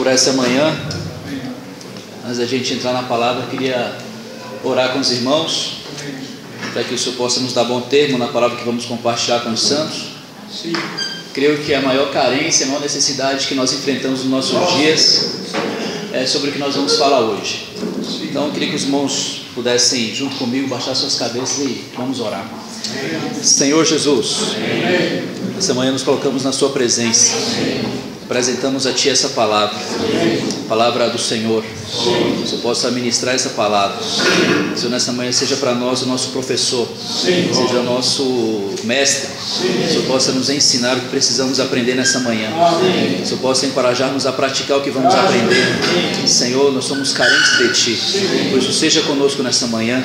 por essa manhã. Antes da gente entrar na palavra, eu queria orar com os irmãos, para que o Senhor possa nos dar bom termo na palavra que vamos compartilhar com os santos. Creio que a maior carência, a maior necessidade que nós enfrentamos nos nossos dias é sobre o que nós vamos falar hoje. Então eu queria que os irmãos pudessem, junto comigo, baixar suas cabeças e vamos orar. Senhor Jesus, essa manhã nos colocamos na sua presença, apresentamos a Ti essa palavra, a palavra do Senhor. Que o Senhor possa ministrar essa palavra. Que o Senhor nessa manhã seja para nós o nosso professor, seja o nosso mestre. Que o Senhor possa nos ensinar o que precisamos aprender nessa manhã. Que o Senhor possa encorajar-nos a praticar o que vamos aprender. Senhor, nós somos carentes de Ti, por isso seja conosco nessa manhã.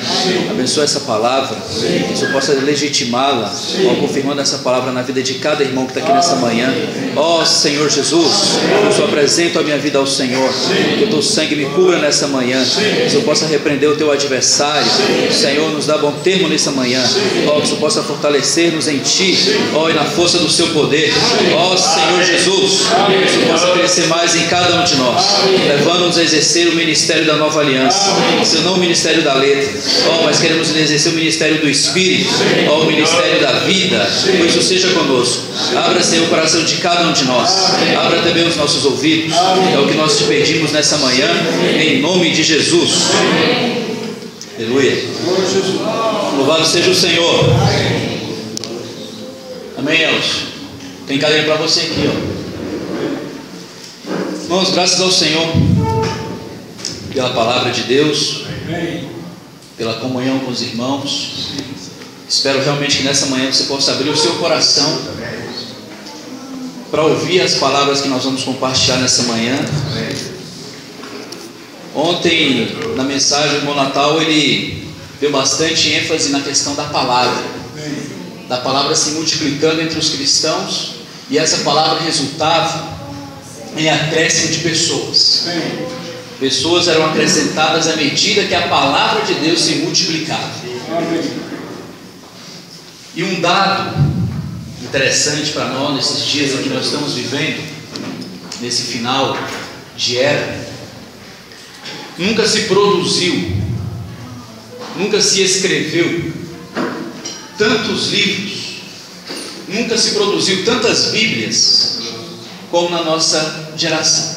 Abençoa essa palavra, que o Senhor possa legitimá-la, confirmando essa palavra na vida de cada irmão que está aqui nessa manhã. Ó Senhor Jesus, eu só apresento a minha vida ao Senhor, que o Teu sangue me cubra nessa manhã, que o Senhor possa repreender o Teu adversário. Senhor, nos dá bom termo nessa manhã. Ó, que o Senhor possa fortalecer-nos em Ti, ó, e na força do Seu poder. Ó Senhor Jesus, que o Senhor possa crescer mais em cada um de nós, levando-nos a exercer o ministério da nova aliança. Senhor, não o ministério da letra, ó, mas queremos exercer o ministério do Espírito, ó, o ministério da vida. Por isso seja conosco. Abra, Senhor, o coração de cada um de nós. Abra também os nossos ouvidos. É o que nós te pedimos nessa manhã, em nome de Jesus. Aleluia. Louvado seja o Senhor. Amém, Elcio. Tem cadeira para você aqui, ó. Irmãos, graças ao Senhor pela palavra de Deus, pela comunhão com os irmãos. Espero realmente que nessa manhã você possa abrir o seu coração para ouvir as palavras que nós vamos compartilhar nessa manhã. Ontem, na mensagem do irmão Natal, ele deu bastante ênfase na questão da palavra se multiplicando entre os cristãos, e essa palavra resultava em acréscimo de pessoas. Pessoas eram acrescentadas à medida que a palavra de Deus se multiplicava. E um dado interessante para nós nesses dias em que nós estamos vivendo, nesse final de era: nunca se produziu, nunca se escreveu tantos livros, nunca se produziu tantas Bíblias como na nossa geração,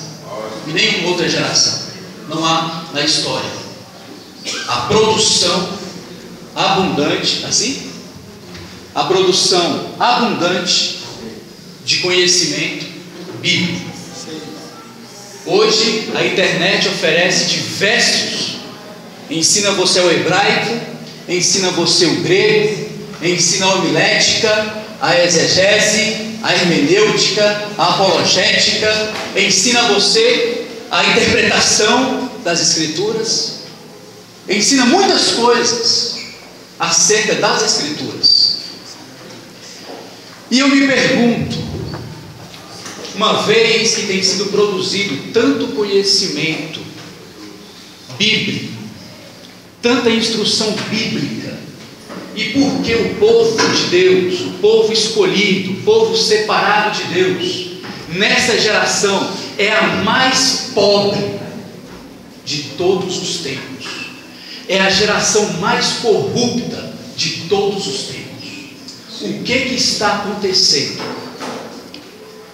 e nenhuma outra geração. Não há na história a produção abundante, assim? A produção abundante de conhecimento bíblico. Hoje a internet oferece diversos, ensina você o hebraico, ensina você o grego, ensina a homilética, a exegese, a hermenêutica, a apologética, ensina você a interpretação das escrituras, ensina muitas coisas acerca das escrituras. E eu me pergunto, uma vez que tem sido produzido tanto conhecimento bíblico, tanta instrução bíblica, e por que o povo de Deus, o povo escolhido, o povo separado de Deus, nessa geração é a mais pobre de todos os tempos, é a geração mais corrupta de todos os tempos? O que está acontecendo?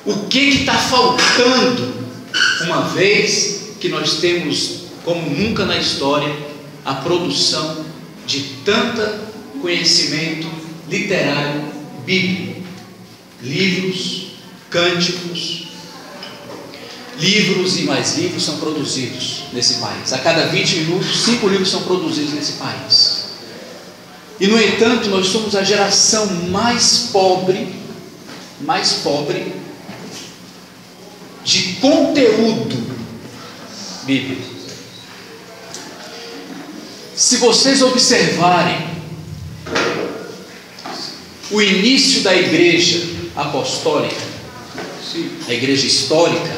O que está faltando, uma vez que nós temos, como nunca na história, a produção de tanto conhecimento literário bíblico? Livros, cânticos, livros e mais livros são produzidos nesse país. A cada 20 minutos, 5 livros são produzidos nesse país. E no entanto, nós somos a geração mais pobre de conteúdo bíblico. Se vocês observarem o início da igreja apostólica, a igreja histórica,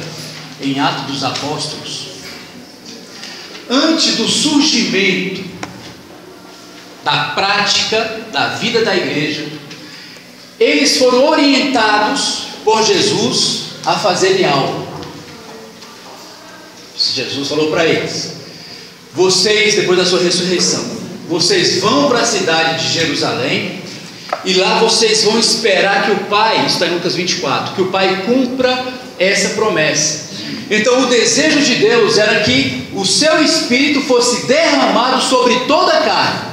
em Atos dos Apóstolos, antes do surgimento da prática da vida da igreja, eles foram orientados por Jesus a fazerem algo. Jesus falou para eles: vocês, depois da sua ressurreição, vocês vão para a cidade de Jerusalém, e lá vocês vão esperar que o Pai, isso está em Lucas 24, que o Pai cumpra essa promessa. Então o desejo de Deus era que o seu Espírito fosse derramado sobre toda a carne.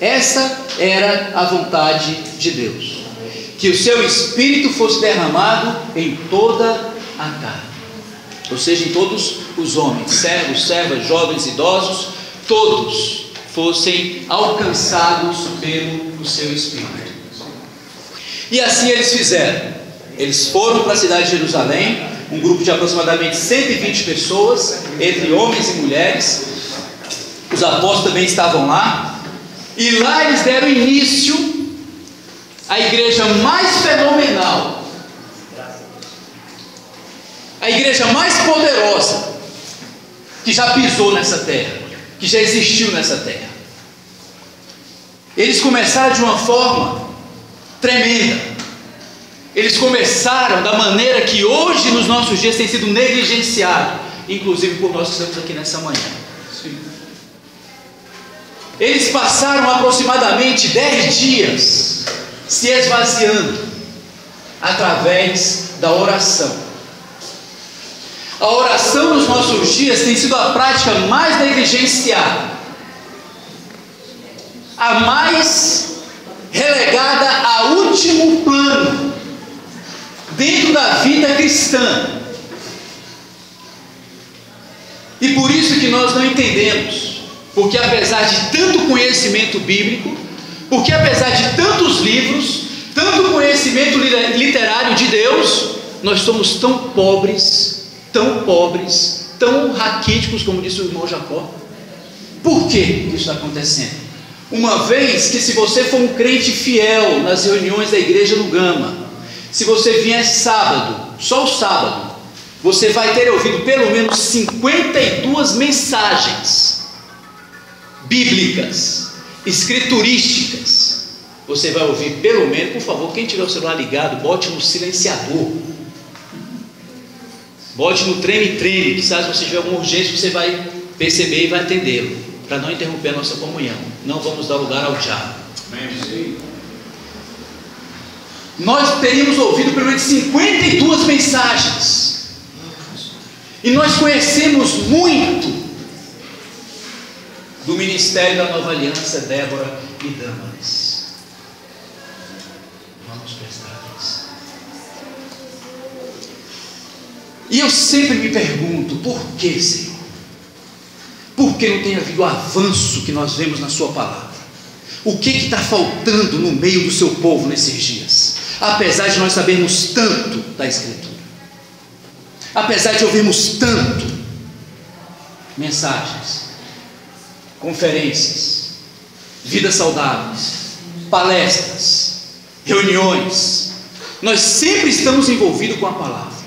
Essa era a vontade de Deus, que o seu Espírito fosse derramado em toda a carne, ou seja, em todos os homens, servos, servas, jovens, idosos, todos fossem alcançados pelo seu Espírito. E assim eles fizeram. Eles foram para a cidade de Jerusalém, um grupo de aproximadamente 120 pessoas, entre homens e mulheres. Os apóstolos também estavam lá, e lá eles deram início à igreja mais fenomenal, a igreja mais poderosa que já pisou nessa terra, que já existiu nessa terra. Eles começaram de uma forma tremenda. Eles começaram da maneira que hoje nos nossos dias tem sido negligenciado, inclusive por nós que estamos aqui nessa manhã. Sim. Eles passaram aproximadamente 10 dias se esvaziando através da oração. A oração nos nossos dias tem sido a prática mais negligenciada, a mais relegada a último plano dentro da vida cristã. E por isso que nós não entendemos, porque apesar de tanto conhecimento bíblico, porque apesar de tantos livros, tanto conhecimento literário de Deus, nós somos tão pobres, tão raquíticos, como disse o irmão Jacó. Por que isso está acontecendo? Uma vez que, se você for um crente fiel nas reuniões da igreja no Gama, se você vier sábado, só o sábado, você vai ter ouvido pelo menos 52 mensagens bíblicas, escriturísticas. Você vai ouvir pelo menos, por favor, quem tiver o celular ligado, bote no silenciador, bote no treme-treme, que se você tiver alguma urgência, você vai perceber e vai atendê-lo, para não interromper a nossa comunhão. Não vamos dar lugar ao diabo. Amém. Nós teríamos ouvido pelo menos 52 mensagens, e nós conhecemos muito do ministério da Nova Aliança, Débora e Dâmaris. Vamos prestar atenção. E eu sempre me pergunto: por que, Senhor? Por que não tem havido o avanço que nós vemos na sua palavra? O que está faltando no meio do seu povo nesses dias? Apesar de nós sabermos tanto da Escritura, apesar de ouvirmos tanto mensagens, conferências, vidas saudáveis, palestras, reuniões, nós sempre estamos envolvidos com a palavra.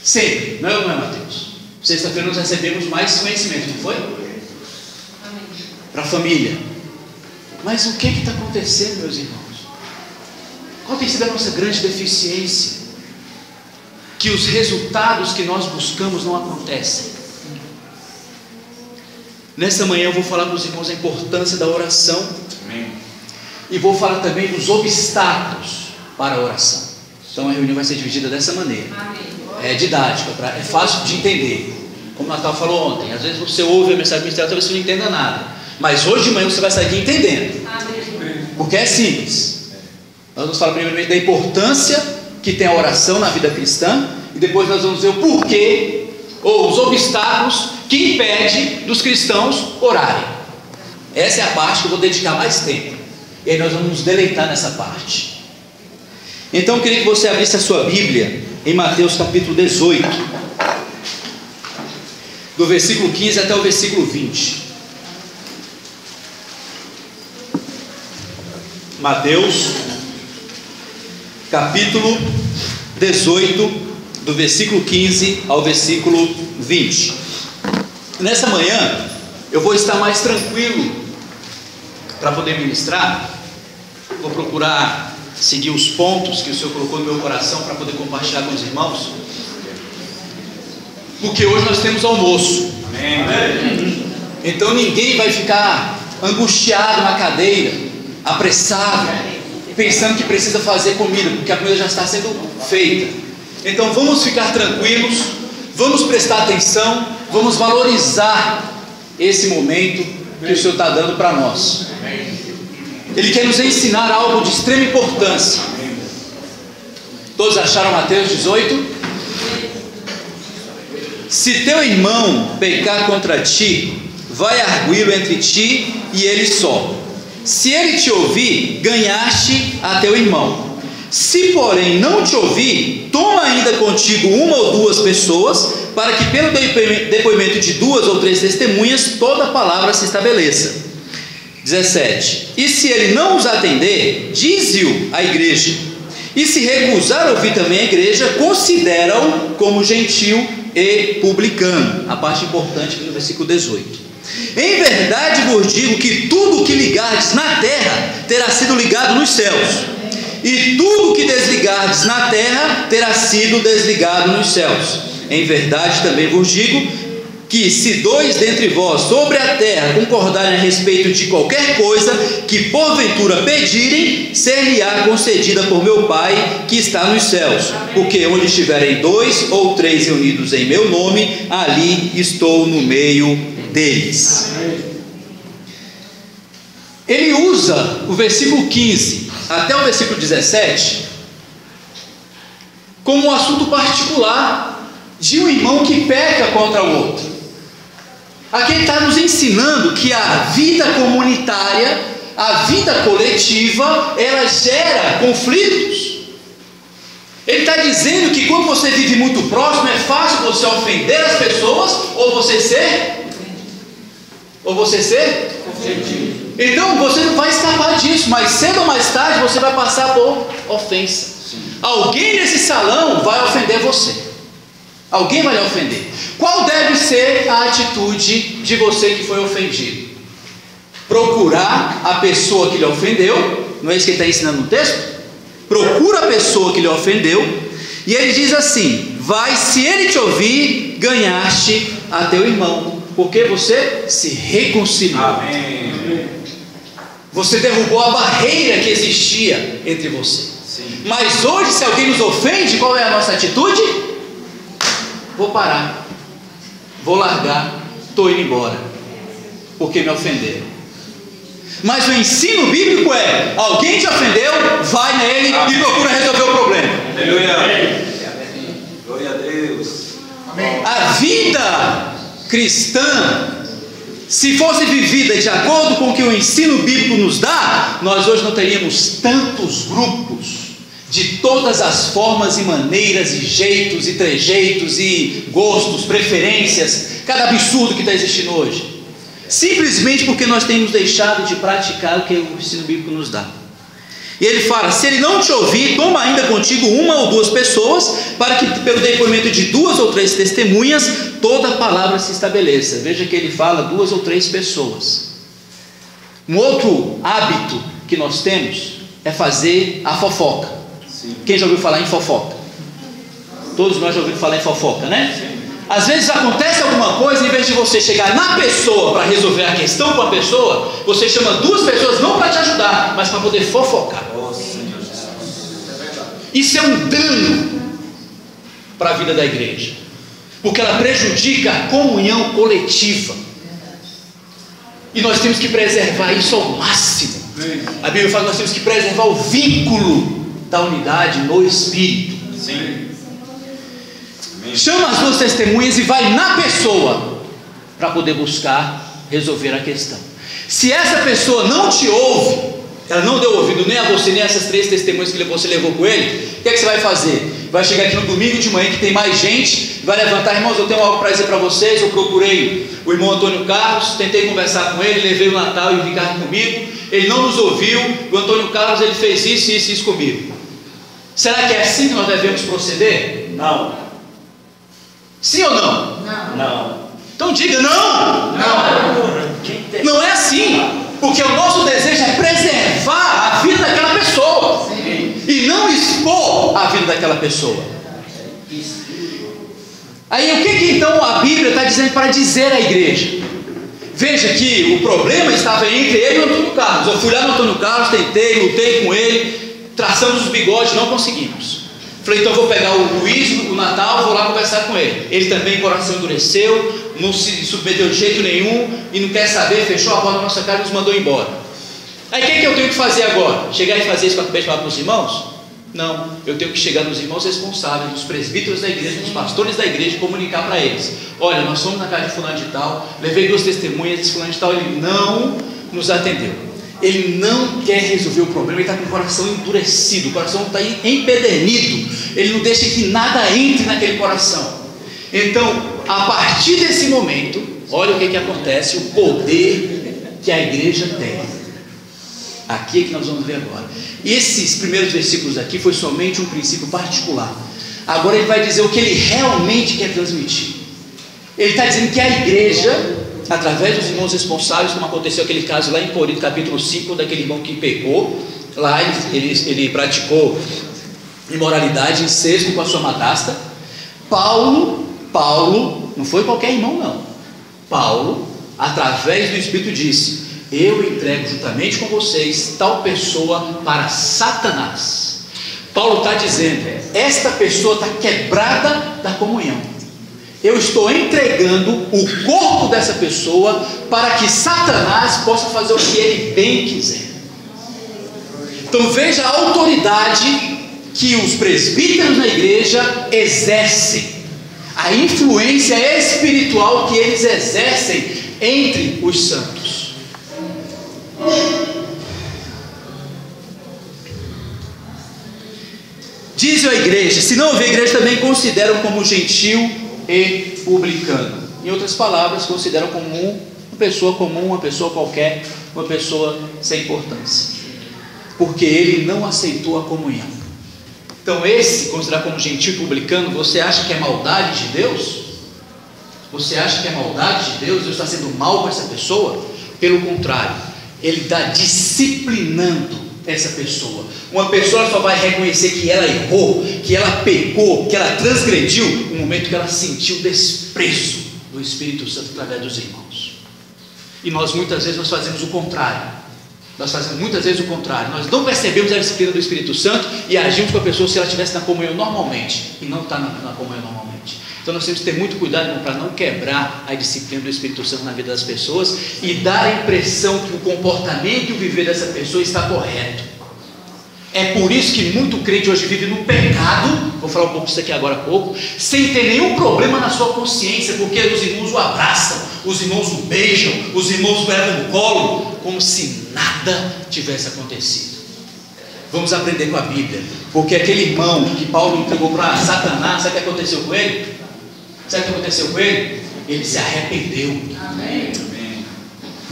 Sempre, não é, Mateus? Sexta-feira nós recebemos mais conhecimento, não foi? Para a família. Mas o que está acontecendo, meus irmãos? Qual tem sido a nossa grande deficiência? Que os resultados que nós buscamos não acontecem. Nessa manhã eu vou falar para os irmãos a importância da oração. Amém. E vou falar também dos obstáculos para a oração. Então a reunião vai ser dividida dessa maneira. Amém. É didática, é fácil de entender. Como o Natal falou ontem, às vezes você ouve a mensagem ministerial, talvez você não entenda nada, mas hoje de manhã você vai sair aqui entendendo. Amém. Porque é simples. Nós vamos falar primeiramente da importância que tem a oração na vida cristã, e depois nós vamos ver o porquê, ou os obstáculos que impedem dos cristãos orarem. Essa é a parte que eu vou dedicar mais tempo, e aí nós vamos nos deleitar nessa parte. Então eu queria que você abrisse a sua Bíblia em Mateus capítulo 18, do versículo 15 até o versículo 20. Mateus capítulo 18, do versículo 15 ao versículo 20. Nessa manhã eu vou estar mais tranquilo para poder ministrar. Vou procurar seguir os pontos que o Senhor colocou no meu coração para poder compartilhar com os irmãos. porque hoje nós temos almoço. Amém. Então ninguém vai ficar angustiado na cadeira, apressado, pensando que precisa fazer comida, porque a comida já está sendo feita. Então vamos ficar tranquilos, vamos prestar atenção, vamos valorizar esse momento que o Senhor está dando para nós. Ele quer nos ensinar algo de extrema importância. Todos acharam Mateus 18? Se teu irmão pecar contra ti, vai arguí-lo entre ti e ele só. Se ele te ouvir, ganhaste a teu irmão. Se porém não te ouvir, toma ainda contigo uma ou duas pessoas, para que pelo depoimento de 2 ou 3 testemunhas toda a palavra se estabeleça. 17. E se ele não os atender, dize-o à igreja. E se recusar a ouvir também a igreja, considera-o como gentil e publicano. A parte importante do versículo 18. Em verdade vos digo que tudo o que ligardes na terra terá sido ligado nos céus, e tudo o que desligardes na terra terá sido desligado nos céus. Em verdade também vos digo que se 2 dentre vós sobre a terra concordarem a respeito de qualquer coisa que porventura pedirem, ser-lhe-á concedida por meu Pai que está nos céus. Porque onde estiverem 2 ou 3 reunidos em meu nome, ali estou no meio deles. Ele usa o versículo 15 até o versículo 17 como um assunto particular de um irmão que peca contra o outro. Aqui ele está nos ensinando que a vida comunitária, a vida coletiva, ela gera conflitos. Ele está dizendo que quando você vive muito próximo, é fácil você ofender as pessoas ou você ser ofendido. Então você não vai escapar disso, mas cedo ou mais tarde você vai passar por ofensa. Alguém nesse salão vai ofender você. Alguém vai lhe ofender. Qual deve ser a atitude de você que foi ofendido? Procurar a pessoa que lhe ofendeu. Não é isso que ele está ensinando no texto? Procura a pessoa que lhe ofendeu. E ele diz assim: vai, se ele te ouvir, ganhaste a teu irmão, porque você se reconciliou. Amém. Você derrubou a barreira que existia entre você. Sim. Mas hoje, se alguém nos ofende, qual é a nossa atitude? Vou parar, vou largar, estou indo embora, porque me ofenderam. Mas o ensino bíblico é: alguém te ofendeu, vai nele e procura resolver o problema. Aleluia. Glória a Deus. Amém. A vida cristã, se fosse vivida de acordo com o que o ensino bíblico nos dá, nós hoje não teríamos tantos grupos de todas as formas e maneiras e jeitos e trejeitos e gostos, preferências, cada absurdo que está existindo hoje, simplesmente porque nós temos deixado de praticar o que o ensino bíblico nos dá. E ele fala: se ele não te ouvir, toma ainda contigo uma ou duas pessoas, para que pelo depoimento de 2 ou 3 testemunhas toda a palavra se estabeleça. Veja que ele fala 2 ou 3 pessoas. Um outro hábito que nós temos é fazer a fofoca. Sim. Quem já ouviu falar em fofoca? Todos nós já ouvimos falar em fofoca, né? Sim. Às vezes acontece alguma coisa, em vez de você chegar na pessoa para resolver a questão com a pessoa, você chama 2 pessoas não para te ajudar, mas para poder fofocar. Oh, Senhor Jesus. Isso é um dano para a vida da igreja, porque ela prejudica a comunhão coletiva, e nós temos que preservar isso ao máximo. A Bíblia fala que nós temos que preservar o vínculo da unidade no Espírito. Sim. Chama as 2 testemunhas e vai na pessoa para poder buscar resolver a questão. Se essa pessoa não te ouve, ela não deu ouvido nem a você, nem a essas 3 testemunhas que você levou com ele, o que é que você vai fazer? Vai chegar aqui no domingo de manhã, que tem mais gente, vai levantar: irmãos, eu tenho algo para dizer para vocês. Eu procurei o irmão Antônio Carlos, tentei conversar com ele, levei o Natal e o Ricardo comigo, ele não nos ouviu. O Antônio Carlos, ele fez isso, isso e isso comigo. Será que é assim que nós devemos proceder? Não. Sim ou não? Não. Então diga não. Não é assim, porque o nosso desejo é preservar a vida daquela pessoa. Sim. E não expor a vida daquela pessoa. Aí o que então a Bíblia está dizendo para dizer à igreja? Veja que o problema estava entre ele e o Antônio Carlos. Eu fui lá no Antônio Carlos, tentei, lutei com ele, traçamos os bigodes, não conseguimos. Falei, então vou pegar o Luiz, o Natal, vou lá conversar com ele. Ele também, o coração endureceu, não se submeteu de jeito nenhum e não quer saber, fechou a porta na nossa cara e nos mandou embora. Aí o que eu tenho que fazer agora? Chegar e fazer isso que eu acabei de falar para os irmãos? Não, eu tenho que chegar nos irmãos responsáveis, nos presbíteros da igreja, nos pastores da igreja e comunicar para eles: olha, nós fomos na casa de fulano de tal, levei 2 testemunhas, esse fulano de tal, ele não nos atendeu, ele não quer resolver o problema, ele está com o coração endurecido, o coração está empedernido, ele não deixa que nada entre naquele coração. Então, a partir desse momento, olha o que acontece, o poder que a igreja tem. Aqui é que nós vamos ver agora. Esses primeiros versículos aqui foi somente um princípio particular. Agora ele vai dizer o que ele realmente quer transmitir. Ele está dizendo que a igreja, através dos irmãos responsáveis, como aconteceu aquele caso lá em Corinto, capítulo 5, daquele irmão que pecou, lá ele praticou imoralidade, incesto com a sua madrasta. Paulo, não foi qualquer irmão não. Paulo, através do Espírito, disse: eu entrego juntamente com vocês tal pessoa para Satanás. Paulo está dizendo: esta pessoa está quebrada da comunhão. Eu estou entregando o corpo dessa pessoa para que Satanás possa fazer o que ele bem quiser. Então veja a autoridade que os presbíteros na igreja exercem, a influência espiritual que eles exercem entre os santos. Diz a igreja: se não houver igreja, também consideram como gentil e publicano. Em outras palavras, consideram como uma pessoa comum, uma pessoa qualquer, uma pessoa sem importância, porque ele não aceitou a comunhão. Então esse, considerar como gentil e publicano, você acha que é maldade de Deus? Você acha que é maldade de Deus? Deus está sendo mal com essa pessoa? Pelo contrário, ele está disciplinando essa pessoa. Uma pessoa só vai reconhecer que ela errou, que ela pecou, que ela transgrediu no momento que ela sentiu o desprezo do Espírito Santo através dos irmãos. E nós muitas vezes fazemos o contrário. Nós não percebemos a disciplina do Espírito Santo e agimos com a pessoa se ela estivesse na comunhão normalmente e não está na comunhão normalmente. Então nós temos que ter muito cuidado para não quebrar a disciplina do Espírito Santo na vida das pessoas e dar a impressão que o comportamento e o viver dessa pessoa está correto. É por isso que muito crente hoje vive no pecado, vou falar um pouco disso aqui agora há pouco, sem ter nenhum problema na sua consciência, porque os irmãos o abraçam, os irmãos o beijam, os irmãos o levam no colo, como se nada tivesse acontecido. Vamos aprender com a Bíblia, porque aquele irmão que Paulo entregou para Satanás, sabe o que aconteceu com ele? Ele se arrependeu. Amém.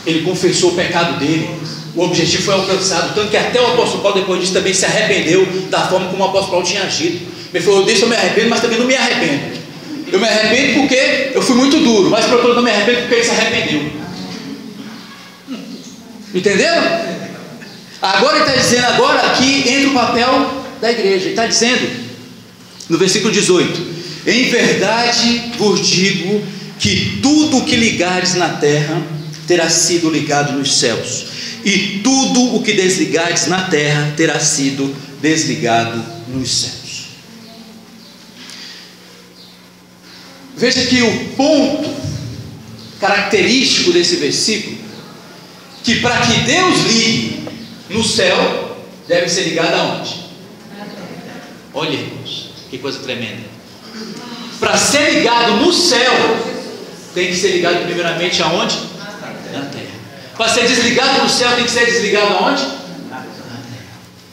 Ele confessou o pecado dele. O objetivo foi alcançado, tanto que até o apóstolo Paulo depois disso também se arrependeu da forma como o apóstolo Paulo tinha agido. Ele falou: deixa eu me arrependo, mas também não me arrependo. Eu me arrependo porque eu fui muito duro, mas por outro lado não me arrependo porque ele se arrependeu. Entenderam? Agora ele está dizendo, agora aqui entra o papel da igreja. Ele está dizendo no versículo 18: em verdade vos digo que tudo o que ligares na terra terá sido ligado nos céus, e tudo o que desligares na terra terá sido desligado nos céus. Veja que o ponto característico desse versículo, que para que Deus ligue no céu, deve ser ligado aonde? Olha, irmãos, que coisa tremenda. Para ser ligado no céu, tem que ser ligado primeiramente aonde? Na terra. Para ser desligado no céu, tem que ser desligado aonde? Na terra.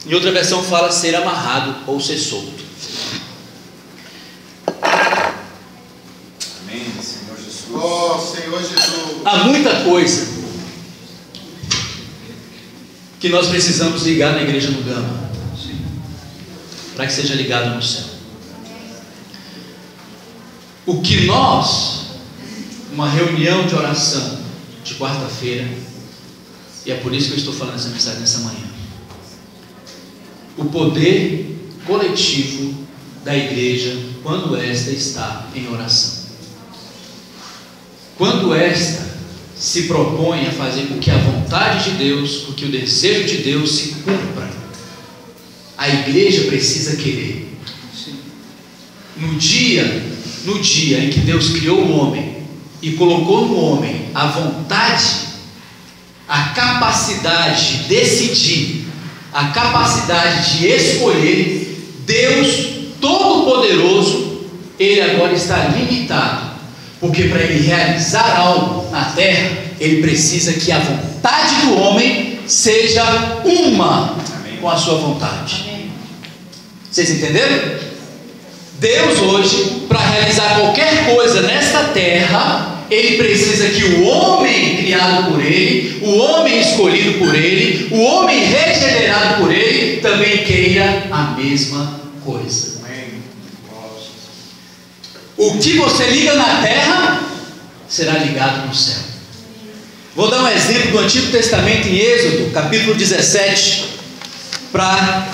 Em outra versão fala ser amarrado ou ser solto. Amém, Senhor Jesus. Oh, Senhor Jesus. Há muita coisa que nós precisamos ligar na igreja no Gama, para que seja ligado no céu. O que nós, uma reunião de oração de quarta-feira, e é por isso que eu estou falando essa mensagem nessa manhã, o poder coletivo da igreja quando esta está em oração. Quando esta se propõe a fazer com que a vontade de Deus, com que o desejo de Deus se cumpra, a igreja precisa querer. No dia em que Deus criou o homem e colocou no homem a vontade, a capacidade de decidir, a capacidade de escolher, Deus Todo-Poderoso, Ele agora está limitado, porque para Ele realizar algo na terra, Ele precisa que a vontade do homem seja uma com a sua vontade. Vocês entenderam? Deus hoje, para realizar qualquer coisa nesta terra, Ele precisa que o homem criado por Ele, o homem escolhido por Ele, o homem regenerado por Ele, também queira a mesma coisa. O que você liga na terra, será ligado no céu. Vou dar um exemplo do Antigo Testamento em Êxodo, capítulo 17, para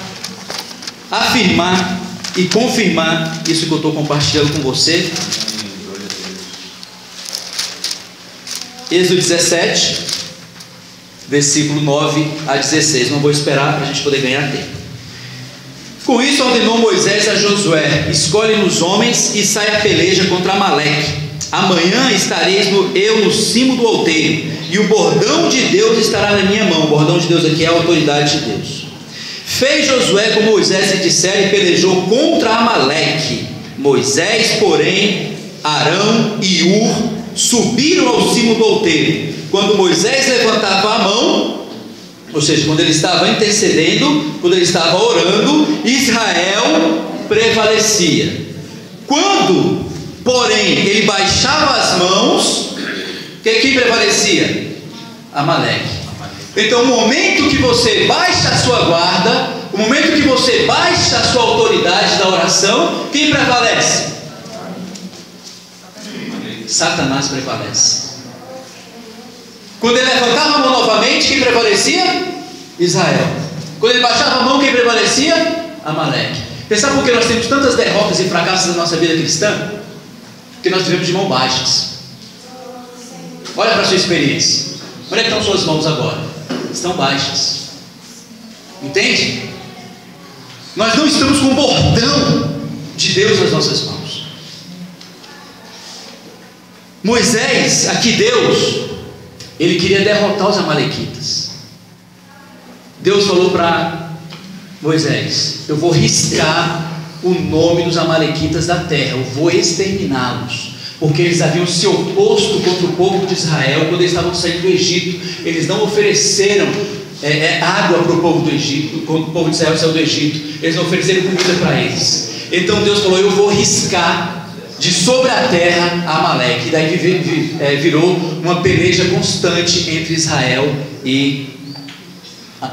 afirmar e confirmar isso que eu estou compartilhando com você. Êxodo 17, versículo 9 a 16. Não vou esperar para a gente poder ganhar tempo. Com isso ordenou Moisés a Josué: escolhe-nos homens e sai a peleja contra Amaleque. Amanhã estareis eu no cimo do outeiro, e o bordão de Deus estará na minha mão. O bordão de Deus aqui é a autoridade de Deus. Fez Josué como Moisés lhe dissera e pelejou contra Amaleque. Moisés, porém, Arão e Ur subiram ao cimo do outeiro. Quando Moisés levantava a mão, ou seja, quando ele estava intercedendo, quando ele estava orando, Israel prevalecia. Quando, porém, ele baixava as mãos, quem prevalecia? Amaleque. Então, o momento que você baixa a sua guarda, o momento que você baixa a sua autoridade da oração, quem prevalece? Satanás prevalece. Quando ele levantava a mão novamente, quem prevalecia? Israel. Quando ele baixava a mão, quem prevalecia? Amaleque. Você sabe por que nós temos tantas derrotas e fracassos na nossa vida cristã? Porque nós vivemos de mãos baixas. Olha para a sua experiência. Onde é que estão suas mãos agora? Estão baixas. Entende? Nós não estamos com o bordão de Deus nas nossas mãos. Moisés, aqui Deus, ele queria derrotar os amalequitas. Deus falou para Moisés: eu vou riscar o nome dos amalequitas da terra, eu vou exterminá-los, porque eles haviam se oposto contra o povo de Israel quando eles estavam saindo do Egito. Eles não ofereceram água para o povo do Egito, quando o povo de Israel saiu do Egito. Eles não ofereceram comida para eles. Então Deus falou: eu vou riscar de sobre a terra Amaleque. E daí virou uma peleja constante entre Israel e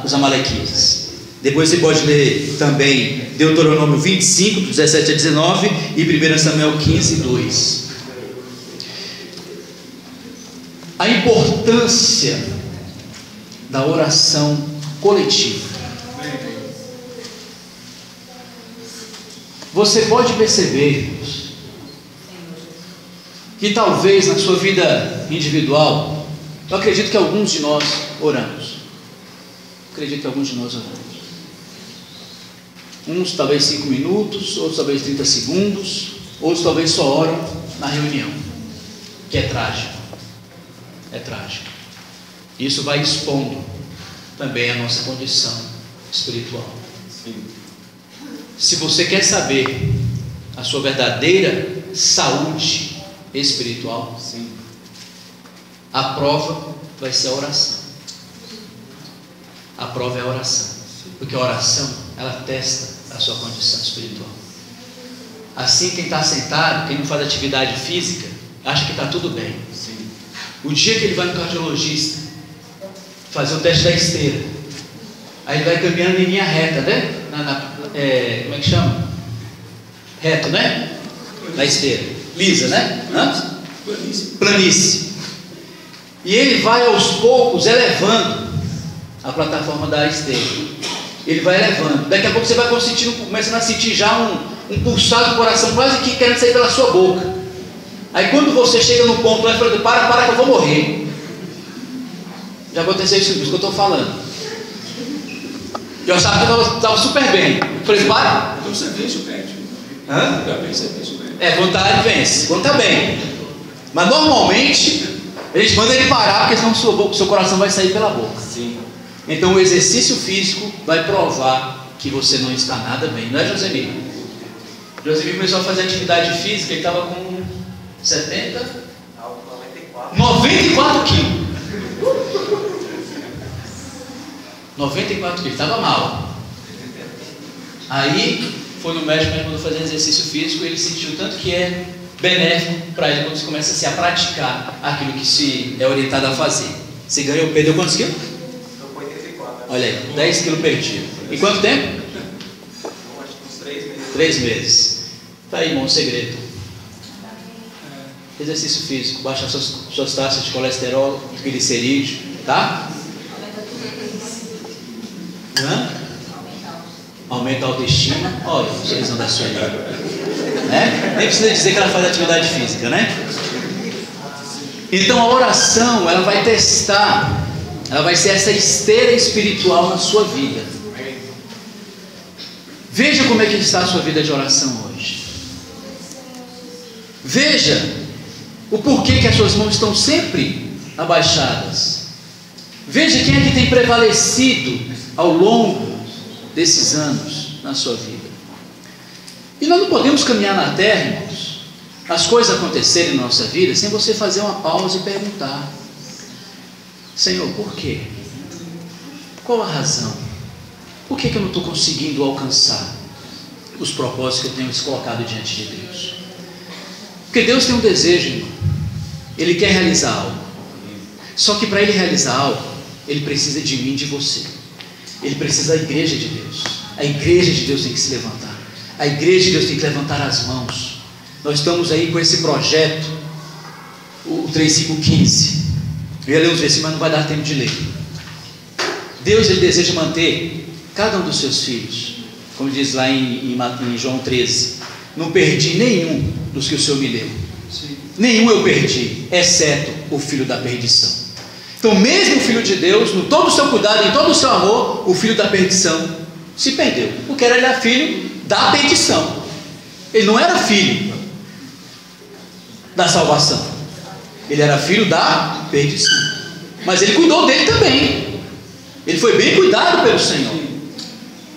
os amalequitas. Depois você pode ler também Deuteronômio 25, 17 a 19, e 1 Samuel 15, 2. A importância da oração coletiva. Você pode perceber que talvez na sua vida individual, eu acredito que alguns de nós oramos. Uns talvez 5 minutos, outros talvez 30 segundos, outros talvez só oram na reunião, que é trágico. É trágico. Isso vai expondo também a nossa condição espiritual. Sim. Se você quer saber a sua verdadeira saúde espiritual, sim, a prova vai ser a oração. A prova é a oração, porque a oração, ela testa a sua condição espiritual. Assim, quem está sentado, quem não faz atividade física, acha que está tudo bem. Sim. O dia que ele vai no cardiologista fazer o teste da esteira, aí ele vai caminhando em linha reta, né? Como é que chama? Reto, né? Na esteira, lisa, né? Planície. E ele vai aos poucos elevando a plataforma da esteira. Ele vai elevando. Daqui a pouco você vai começando a sentir já um pulsar do coração quase que querendo sair pela sua boca. Aí quando você chega no ponto lá e fala, para que eu vou morrer. Já aconteceu isso que eu estou falando. Eu achava que eu estava super bem. Eu falei, para. Então você vence o pente. Hã? Também você vence o pente. Quando está ele vence, quando está bem. Mas normalmente a gente manda ele parar, porque senão o seu coração vai sair pela boca. Sim. Então o exercício físico vai provar que você não está nada bem, não é, Josemir? Josemir começou a fazer atividade física, ele estava com 70, 94 quilos. 94 quilos, estava mal. Aí foi no médico, mas mandou fazer exercício físico, ele sentiu tanto que é benéfico para ele quando você começa a praticar aquilo que se é orientado a fazer. Você ganhou, perdeu quantos quilos? Eu fui 84. Olha aí, 10 quilos perdido. Em quanto tempo? Acho que uns 3 meses. 3 meses. Está aí, irmão, segredo. Exercício físico, baixar suas taxas de colesterol, glicerídeo, tá? Aumenta a autoestima. Olha, o sorrisão da sua vida. Né? Nem precisa dizer que ela faz atividade física, né? Então a oração, ela vai testar, ela vai ser essa esteira espiritual na sua vida. Veja como é que está a sua vida de oração hoje. Veja o porquê que as suas mãos estão sempre abaixadas. Veja quem é que tem prevalecido ao longo desses anos na sua vida. E nós não podemos caminhar na terra, irmãos, as coisas acontecerem na nossa vida, sem você fazer uma pausa e perguntar: Senhor, por quê? Qual a razão? Por que eu não estou conseguindo alcançar os propósitos que eu tenho colocado diante de Deus? Porque Deus tem um desejo, irmão. Ele quer realizar algo. Só que para Ele realizar algo, Ele precisa de mim e de você. Ele precisa da igreja de Deus. A igreja de Deus tem que se levantar. A igreja de Deus tem que levantar as mãos. Nós estamos aí com esse projeto, o 3:5:15. Eu ia ler os versículos, mas não vai dar tempo de ler. Deus, Ele deseja manter cada um dos seus filhos, como diz lá em João 13: não perdi nenhum dos que o Senhor me deu. Nenhum eu perdi, exceto o filho da perdição. Então mesmo o filho de Deus, no todo o seu cuidado, em todo o seu amor, o filho da perdição se perdeu, porque ele era filho da perdição. Ele não era filho da salvação, ele era filho da perdição. Mas ele cuidou dele também. Ele foi bem cuidado pelo Senhor.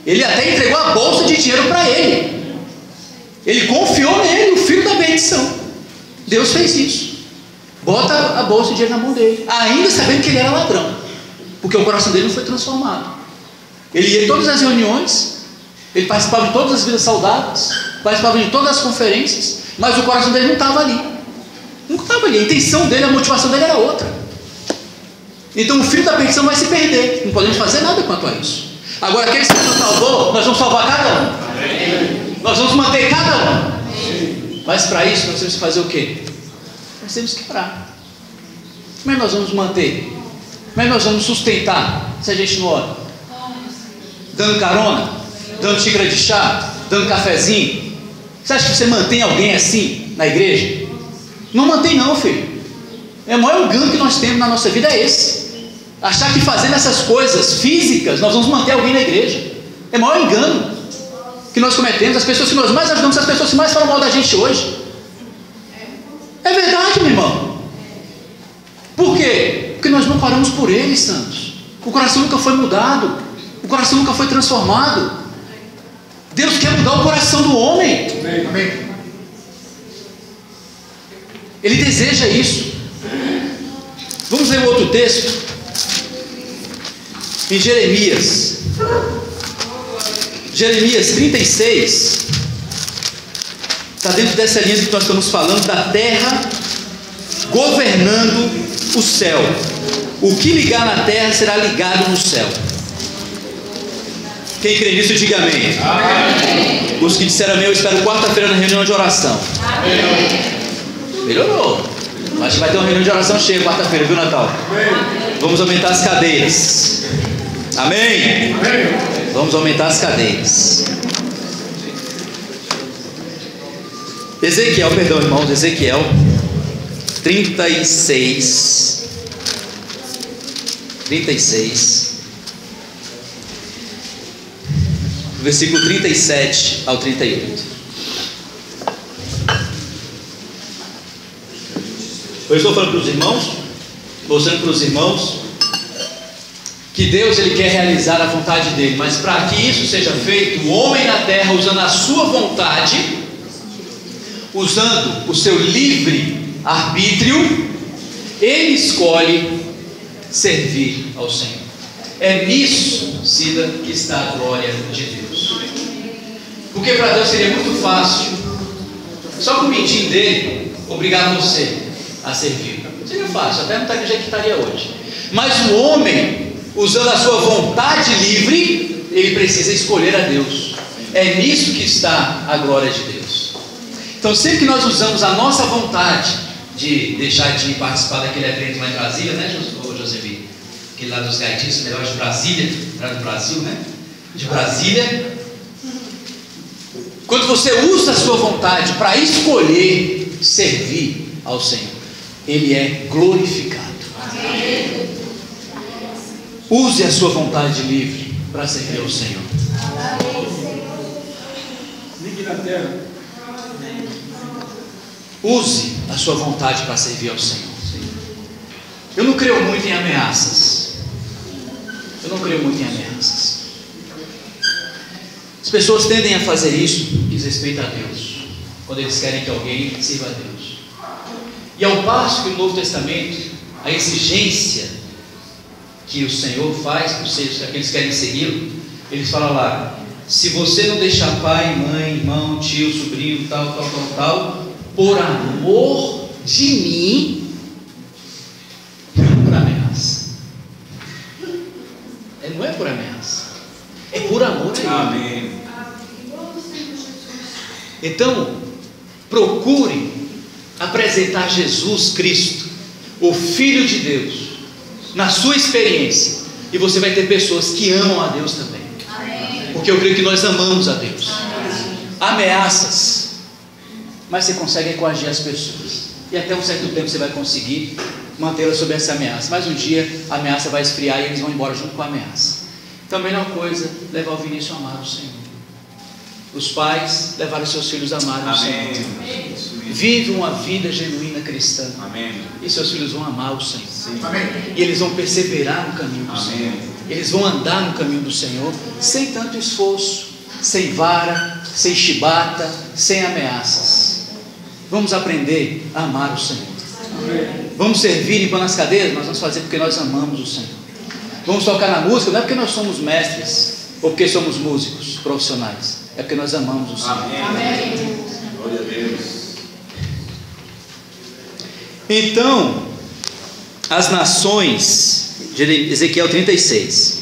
Ele até entregou a bolsa de dinheiro para ele. Ele confiou nele, o filho da perdição. Deus fez isso. Bota a bolsa de dinheiro na mão dele, ainda sabendo que ele era ladrão, porque o coração dele não foi transformado. Ele ia em todas as reuniões, ele participava de todas as vidas saudáveis, participava de todas as conferências, mas o coração dele não estava ali. Não estava ali. A intenção dele, a motivação dele era outra. Então o filho da perdição vai se perder. Não podemos fazer nada quanto a isso. Agora, aqueles que Deus salvou, nós vamos salvar cada um. Amém. Nós vamos manter cada um. Mas para isso nós temos que fazer o quê? Nós temos que orar. Como é que nós vamos manter? Como é que nós vamos sustentar se a gente não ora? Dando carona? Dando xícara de chá? Dando cafezinho? Você acha que você mantém alguém assim na igreja? Não mantém não, filho. O maior engano que nós temos na nossa vida é esse. Achar que fazendo essas coisas físicas nós vamos manter alguém na igreja. É o maior engano que nós cometemos. As pessoas que nós mais ajudamos são as pessoas que mais falam mal da gente hoje. É verdade, meu irmão. Por quê? Porque nós não paramos por eles, santos. O coração nunca foi mudado. O coração nunca foi transformado. Deus quer mudar o coração do homem. Amém. Ele deseja isso. Vamos ler um outro texto. Em Jeremias. Jeremias 36. Está dentro dessa linha que nós estamos falando, da terra governando o céu. O que ligar na terra será ligado no céu. Quem crê nisso, diga amém. Amém. Os que disseram amém, eu espero quarta-feira na reunião de oração. Amém. Melhorou. Acho que vai ter uma reunião de oração cheia quarta-feira, viu, Natal? Amém. Vamos aumentar as cadeiras. Amém? Amém. Vamos aumentar as cadeiras. Ezequiel, perdão, irmãos, Ezequiel 36, versículo 37 ao 38. Eu estou falando para os irmãos, mostrando para os irmãos que Deus ele quer realizar a vontade dele, mas para que isso seja feito, o homem na terra, usando a sua vontade, usando o seu livre arbítrio, ele escolhe servir ao Senhor. É nisso, Cida, que está a glória de Deus. Porque para Deus seria muito fácil, só com o mentinho dele, obrigar você a servir. Seria fácil, até não está do jeito que estaria hoje. Mas o homem, usando a sua vontade livre, ele precisa escolher a Deus. É nisso que está a glória de Deus. Então sempre que nós usamos a nossa vontade de deixar de participar daquele evento lá em Brasília, né, Josevi? Aquele lá dos gaitistas, melhor de Brasília, lá do Brasil, né? De Brasília. Quando você usa a sua vontade para escolher servir ao Senhor, Ele é glorificado. Amém. Use a sua vontade livre para servir ao Senhor. Ligue na terra. Use a sua vontade para servir ao Senhor. Eu não creio muito em ameaças. Eu não creio muito em ameaças. As pessoas tendem a fazer isso em respeito a Deus, quando eles querem que alguém sirva a Deus. E ao passo que no Novo Testamento, a exigência que o Senhor faz para aqueles que querem segui-lo, eles falam lá: se você não deixar pai, mãe, irmão, tio, sobrinho, tal, por amor de mim, não é por ameaça. Não é por ameaça, é por amor a Ele. Amém. Então, procure apresentar Jesus Cristo, o Filho de Deus, na sua experiência, e você vai ter pessoas que amam a Deus também. Amém. Porque eu creio que nós amamos a Deus. Amém. Ameaças, mas você consegue coagir as pessoas, e até um certo tempo você vai conseguir mantê-las sob essa ameaça, mas um dia a ameaça vai esfriar e eles vão embora junto com a ameaça. Então a melhor coisa é levar o Vinícius a amar o Senhor. Os pais levaram seus filhos a amar o Senhor. Vive uma vida genuína cristã. Amém. E seus filhos vão amar o Senhor. Amém. E eles vão perseverar no caminho do Senhor. Eles vão andar no caminho do Senhor sem tanto esforço, sem vara, sem chibata, sem ameaças. Vamos aprender a amar o Senhor. Amém. Vamos servir limpando as cadeiras, mas vamos fazer porque nós amamos o Senhor. Vamos tocar na música, não é porque nós somos mestres ou porque somos músicos profissionais, é porque nós amamos o Senhor. Amém. Amém. Glória a Deus. Então, as nações, Ezequiel 36.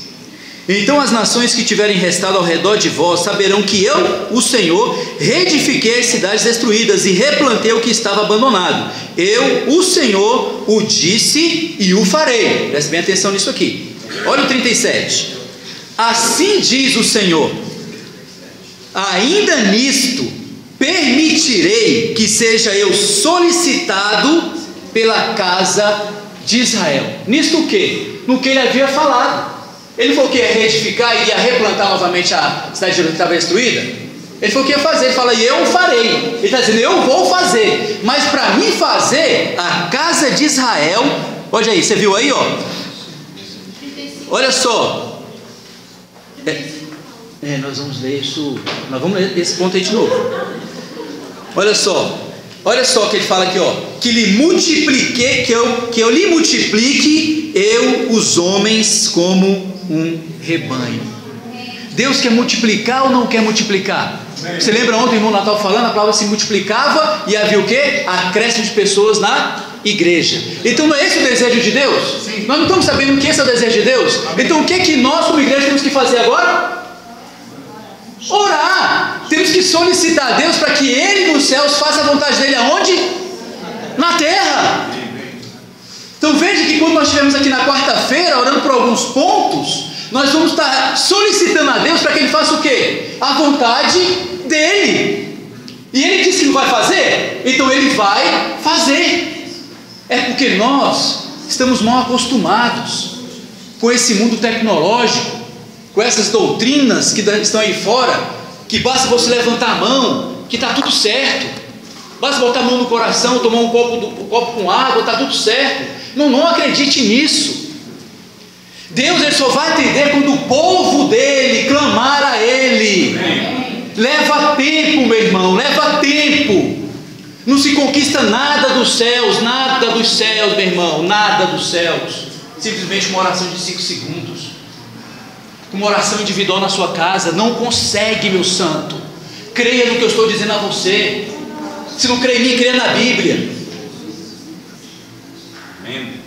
Então as nações que tiverem restado ao redor de vós saberão que eu, o Senhor, reedifiquei as cidades destruídas e replantei o que estava abandonado. Eu, o Senhor, o disse e o farei. Preste bem atenção nisso aqui. Olha o 37. Assim diz o Senhor: ainda nisto permitirei que seja eu solicitado pela casa de Israel. Nisto o quê? No que ele havia falado. Ele falou que ia reedificar, iria replantar novamente a cidade de Jerusalém que estava destruída. Ele falou que ia fazer. Ele fala: e eu farei. Ele está dizendo: eu vou fazer. Mas para mim fazer, a casa de Israel, olha aí, você viu aí, ó. Olha só. Nós vamos ler isso. Nós vamos ler esse ponto aí de novo. Olha só. Olha só o que ele fala aqui, ó. Que lhe multipliquei, que eu lhe multiplique, eu os homens como um rebanho. Deus quer multiplicar ou não quer multiplicar? Você lembra ontem o irmão Natal falando? A palavra se multiplicava e havia o quê? Acréscimo de pessoas na igreja. Então não é esse o desejo de Deus? Sim. Nós não estamos sabendo que esse é o desejo de Deus? Então o que nós como igreja temos que fazer agora? Orar. Temos que solicitar a Deus para que Ele nos céus faça a vontade dEle aonde? Na terra. Então veja que quando nós estivermos aqui na quarta-feira orando por alguns pontos, nós vamos estar solicitando a Deus para que Ele faça o quê? A vontade dEle. E ele disse que não vai fazer, então ele vai fazer. É porque nós estamos mal acostumados com esse mundo tecnológico, com essas doutrinas que estão aí fora, que basta você levantar a mão, que está tudo certo, basta botar a mão no coração, tomar um copo com água, está tudo certo. Não acredite nisso. Deus ele só vai atender quando o povo dele clamar a ele. Leva tempo, meu irmão, leva tempo. Não se conquista nada dos céus, meu irmão, nada dos céus. Simplesmente uma oração de 5 segundos, uma oração individual na sua casa. Não consegue, meu santo. Creia no que eu estou dizendo a você. Se não crê em mim, creia na Bíblia. Amém.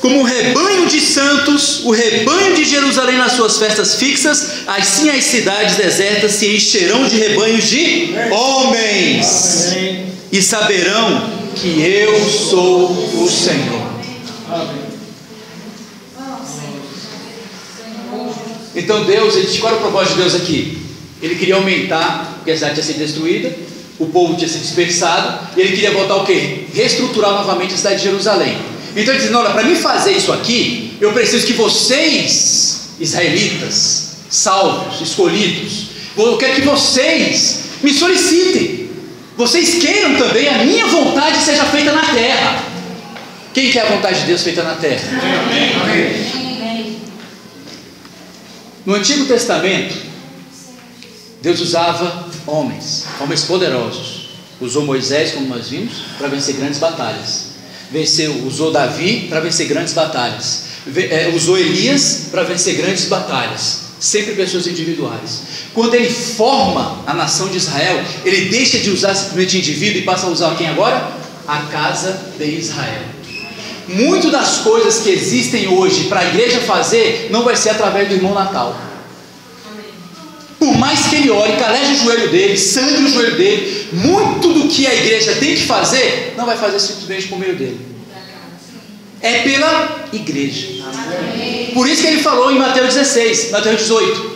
Como o rebanho de santos, o rebanho de Jerusalém nas suas festas fixas, assim as cidades desertas se encherão de rebanhos de homens. Amém. E saberão que eu sou o Senhor. Amém. Então Deus, qual era o propósito de Deus aqui? Ele queria aumentar, porque a cidade tinha sido destruída, o povo tinha sido dispersado, e ele queria voltar o quê? Reestruturar novamente a cidade de Jerusalém. Então ele diz: olha, para mim fazer isso aqui, eu preciso que vocês, israelitas, salvos, escolhidos, eu quero que vocês me solicitem, vocês queiram também a minha vontade seja feita na terra. Quem quer a vontade de Deus feita na terra? Amém. Amém. No Antigo Testamento, Deus usava homens poderosos. Usou Moisés, como nós vimos, para vencer grandes batalhas. Usou Davi para vencer grandes batalhas. Usou Elias para vencer grandes batalhas. Sempre pessoas individuais. Quando ele forma a nação de Israel, ele deixa de usar simplesmente indivíduo e passa a usar quem agora? A casa de Israel. Muito das coisas que existem hoje para a igreja fazer, não vai ser através do irmão Natal. Por mais que ele ore, caleje o joelho dele, sangre o joelho dele, muito do que a igreja tem que fazer, não vai fazer simplesmente por meio dele. É pela igreja. Por isso que ele falou em Mateus 16, Mateus 18: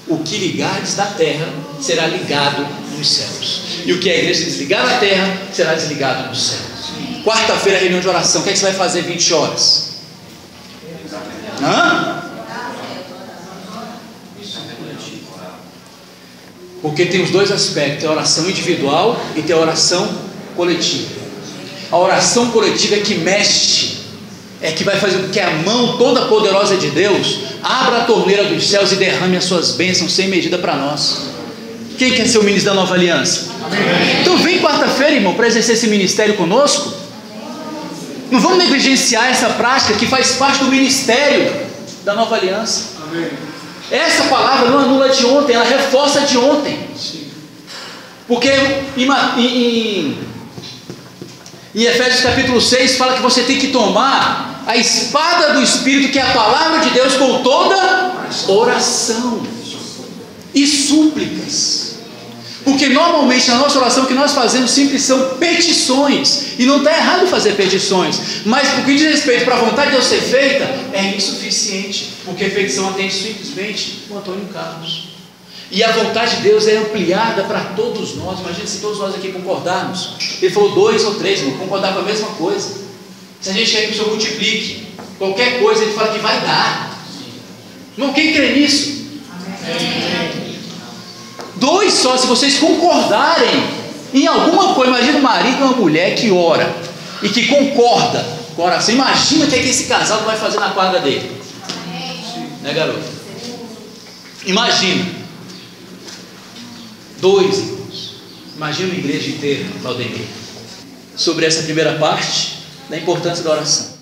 o que ligardes da terra será ligado nos céus, e o que a igreja desligar da terra será desligado nos céus. Quarta-feira, reunião de oração. O que é que você vai fazer 20 horas? Porque tem os dois aspectos: tem a oração individual e tem a oração coletiva. A oração coletiva é que mexe, é que vai fazer com que a mão toda poderosa de Deus abra a torneira dos céus e derrame as suas bênçãos sem medida para nós. Quem quer ser o ministro da nova aliança? Amém. Então vem quarta-feira, irmão, para exercer esse ministério conosco. Não vamos negligenciar essa prática que faz parte do ministério da nova aliança. Amém. Essa palavra não anula de ontem, ela reforça de ontem. Sim. Porque em Efésios capítulo 6 fala que você tem que tomar a espada do Espírito, que é a palavra de Deus, com toda oração e súplicas. Porque normalmente na nossa oração o que nós fazemos sempre são petições, e não está errado fazer petições, mas por que diz respeito para a vontade de Deus ser feita, é insuficiente, porque a petição atende simplesmente o Antônio Carlos, e a vontade de Deus é ampliada para todos nós. Imagina se todos nós aqui concordarmos. Ele falou 2 ou 3, vamos concordar com a mesma coisa. Se a gente quer que o Senhor multiplique qualquer coisa, ele fala que vai dar. Irmão, quem crê nisso? Amém. 2 só, se vocês concordarem em alguma coisa. Imagina um marido e uma mulher que ora e que concorda com a oração. Imagina o que é que esse casal vai fazer na quadra dele. Né, garoto? Imagina 2 irmãos. Imagina uma igreja inteira, Valdemir, sobre essa primeira parte da importância da oração.